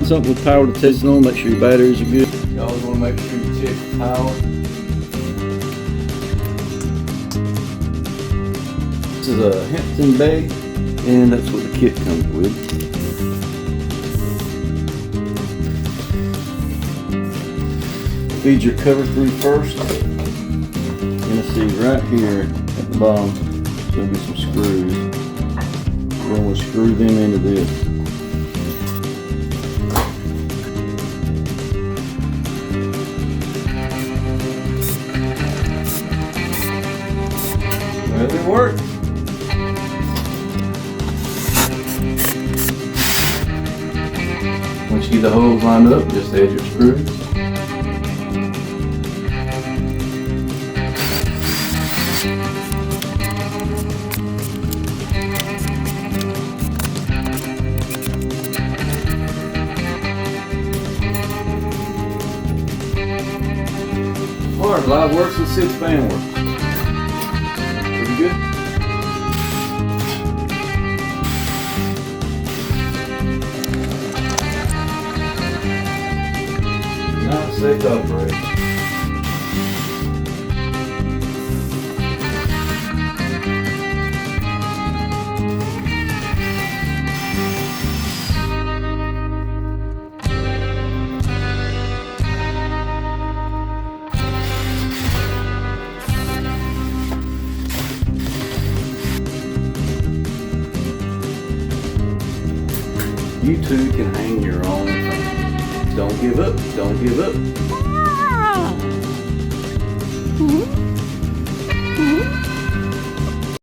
Something with power to test on, make sure your batteries are good. You always want to make sure you check the power. This is a Hampton bag, and that's what the kit comes with. Feed your cover through first. You're going to see right here at the bottom, there's going to be some screws. We're going to screw them into this. Well, it works. Once you get the holes lined up, just add your screws. Hard, live works and 6-fan works. Pretty good. Not safe to operate. You too can hang your own thing. Don't give up, don't give up.